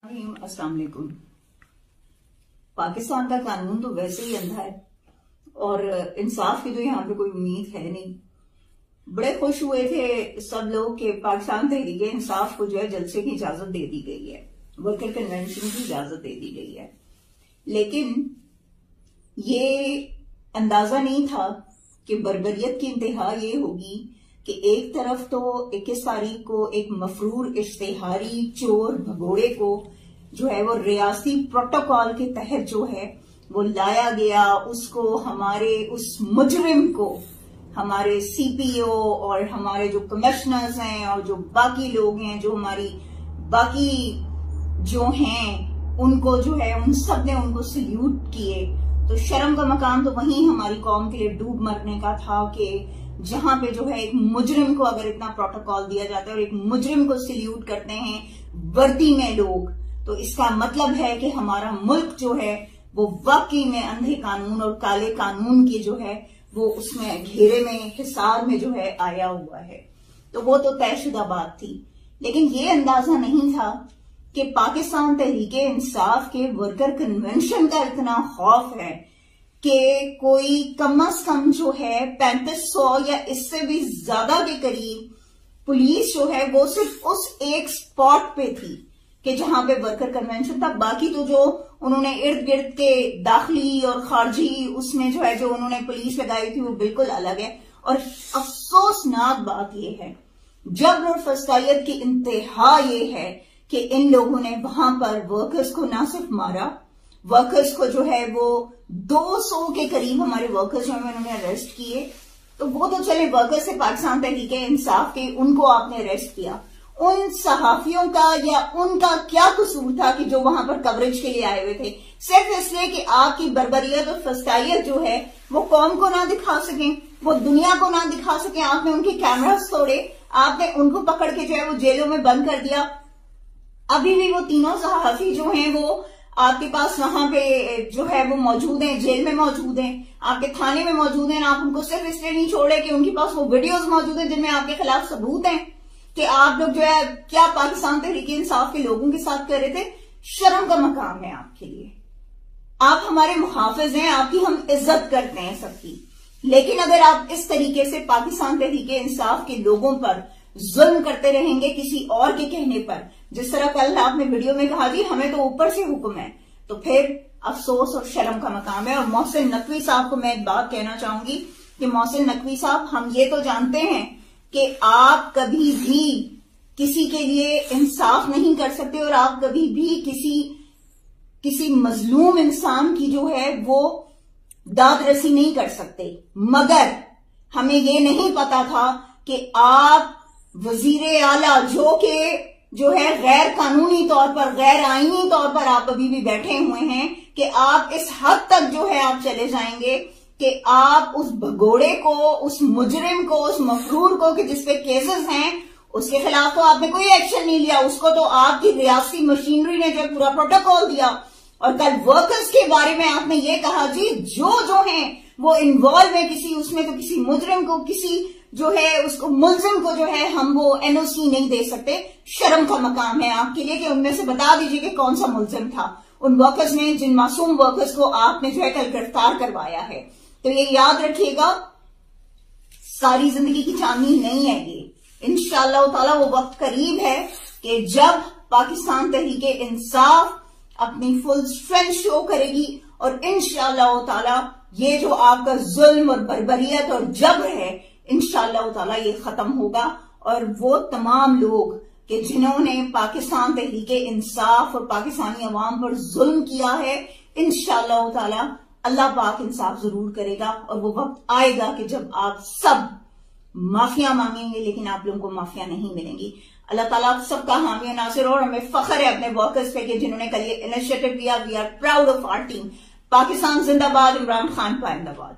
अस्सलाम वालेकुम। पाकिस्तान का कानून तो वैसे ही अंधा है और इंसाफ की तो यहाँ पे कोई उम्मीद है नहीं। बड़े खुश हुए थे सब लोग कि पाकिस्तान तहरीक इंसाफ को जो है जलसे की इजाजत दे दी गई है, वर्कर कन्वेंशन की इजाजत दे दी गई है, लेकिन ये अंदाजा नहीं था कि बर्बरियत की इंतहा ये होगी कि एक तरफ तो 21 तारीख को एक मफरूर इश्तेहारी चोर भगोड़े को जो है वो रियासती प्रोटोकॉल के तहत जो है वो लाया गया, उसको हमारे उस मुजरिम को हमारे सीपीओ और हमारे जो कमिश्नर्स हैं और जो बाकी लोग हैं, जो हमारी बाकी जो हैं, उनको जो है उन सब ने उनको सल्यूट किए। तो शर्म का मकाम तो वहीं हमारी कौम के लिए डूब मरने का था कि जहां पे जो है एक मुजरिम को अगर इतना प्रोटोकॉल दिया जाता है और एक मुजरिम को सल्यूट करते हैं वर्दी में लोग, तो इसका मतलब है कि हमारा मुल्क जो है वो वाकई में अंधे कानून और काले कानून की जो है वो उसमें घेरे में हिसार में जो है आया हुआ है। तो वो तो तयशुदा बात थी, लेकिन ये अंदाजा नहीं था कि पाकिस्तान तहरीक इंसाफ के वर्कर कन्वेंशन का इतना खौफ है कि कोई कम अज कम जो है 3500 या इससे भी ज्यादा के करीब पुलिस जो है वो सिर्फ उस एक स्पॉट पे थी कि जहां पे वर्कर कन्वेंशन था। बाकी तो जो उन्होंने इर्द गिर्द के दाखिली और खारजी उसमें जो है जो उन्होंने पुलिस लगाई थी वो बिल्कुल अलग है। और अफसोसनाक बात यह है, जबर और फस्तायत की इंतहा ये है कि इन लोगों ने वहां पर वर्कर्स को ना सिर्फ मारा, वर्कर्स को जो है वो 200 के करीब हमारे वर्कर्स जो है उन्होंने अरेस्ट किए। तो वो तो चले वर्कर्स से पाकिस्तान तहरीक इंसाफ के, उनको आपने अरेस्ट किया, उन सहाफियों का या उनका क्या कसूर था कि जो वहां पर कवरेज के लिए आए हुए थे, सिर्फ इसलिए कि आपकी बर्बरियत और फस्तायत जो है वो कौम को ना दिखा सकें, वो दुनिया को ना दिखा सकें। आपने उनके कैमरास तोड़े, आपने उनको पकड़ के जो है वो जेलों में बंद कर दिया। अभी भी वो तीनों सहाफी जो हैं वो आपके पास वहां पे जो है वो मौजूद हैं, जेल में मौजूद हैं, आपके थाने में मौजूद हैं। आप उनको सिर्फ इसलिए नहीं छोड़े कि उनके पास वो वीडियोस मौजूद हैं जिनमें आपके खिलाफ सबूत हैं कि आप लोग जो है क्या पाकिस्तान तहरीक इंसाफ के लोगों के साथ कर रहे थे। शर्म का मकाम है आपके लिए। आप हमारे मुहाफिज हैं, आपकी हम इज्जत करते हैं सबकी, लेकिन अगर आप इस तरीके से पाकिस्तान तहरीक इंसाफ के लोगों पर जुल्म करते रहेंगे किसी और के कहने पर, जिस तरह कल आपने वीडियो में कहा जी हमें तो ऊपर से हुक्म है, तो फिर अफसोस और शर्म का मकाम है। और मोहसिन नकवी साहब को मैं एक बात कहना चाहूंगी कि मोहसिन नकवी साहब, हम ये तो जानते हैं कि आप कभी भी किसी के लिए इंसाफ नहीं कर सकते और आप कभी भी किसी मजलूम इंसान की जो है वो दाद रसी नहीं कर सकते, मगर हमें ये नहीं पता था कि आप वजीर आला जो है गैर कानूनी तौर पर, गैर आईनी तौर पर आप अभी भी बैठे हुए हैं कि आप इस हद तक जो है आप चले जाएंगे कि आप उस भगोड़े को, उस मुजरिम को, उस मफरूर को कि जिसपे केसेस हैं उसके खिलाफ तो आपने कोई एक्शन नहीं लिया, उसको तो आपकी रियासती मशीनरी ने जो पूरा प्रोटोकॉल दिया। और कल वर्कर्स के बारे में आपने ये कहा जी जो हैं वो इन्वॉल्व है किसी उसमें, तो किसी मुजरिम को, किसी जो है उसको मुलजिम को जो है हम वो एनओसी नहीं दे सकते। शर्म का मकाम है आपके लिए कि उनमें से बता दीजिए कि कौन सा मुलजिम था उन वर्कर्स में, जिन मासूम वर्कर्स को आपने जो है कल गिरफ्तार करवाया है। तो ये याद रखिएगा, सारी जिंदगी की चांदनी नहीं है ये। इंशाअल्लाह ताला वो वक्त करीब है कि जब पाकिस्तान तहरीक इंसाफ अपनी फुल स्ट्रेंथ शो करेगी और इंशाअल्लाह ताला ये जो आपका जुल्म और बर्बरियत और जबर है इंशाअल्लाह ताला ये खत्म होगा। और वो तमाम लोग कि जिन्होंने पाकिस्तान तहरीक इंसाफ और पाकिस्तानी अवाम पर जुल्म किया है, इंशाअल्लाह ताला अल्लाह पाक इंसाफ जरूर करेगा। और वो वक्त आएगा कि जब आप सब माफिया मांगेंगे लेकिन आप लोगों को माफिया नहीं मिलेंगी। अल्लाह ताला आप सबका हामी और नासिर। और हमें फख्र है अपने वर्कर्स पे कि जिन्होंने कल ये इनिशिएटिव लिया। We are proud of our team. Pakistan जिंदाबाद, इमरान खान पाइंदाबाद।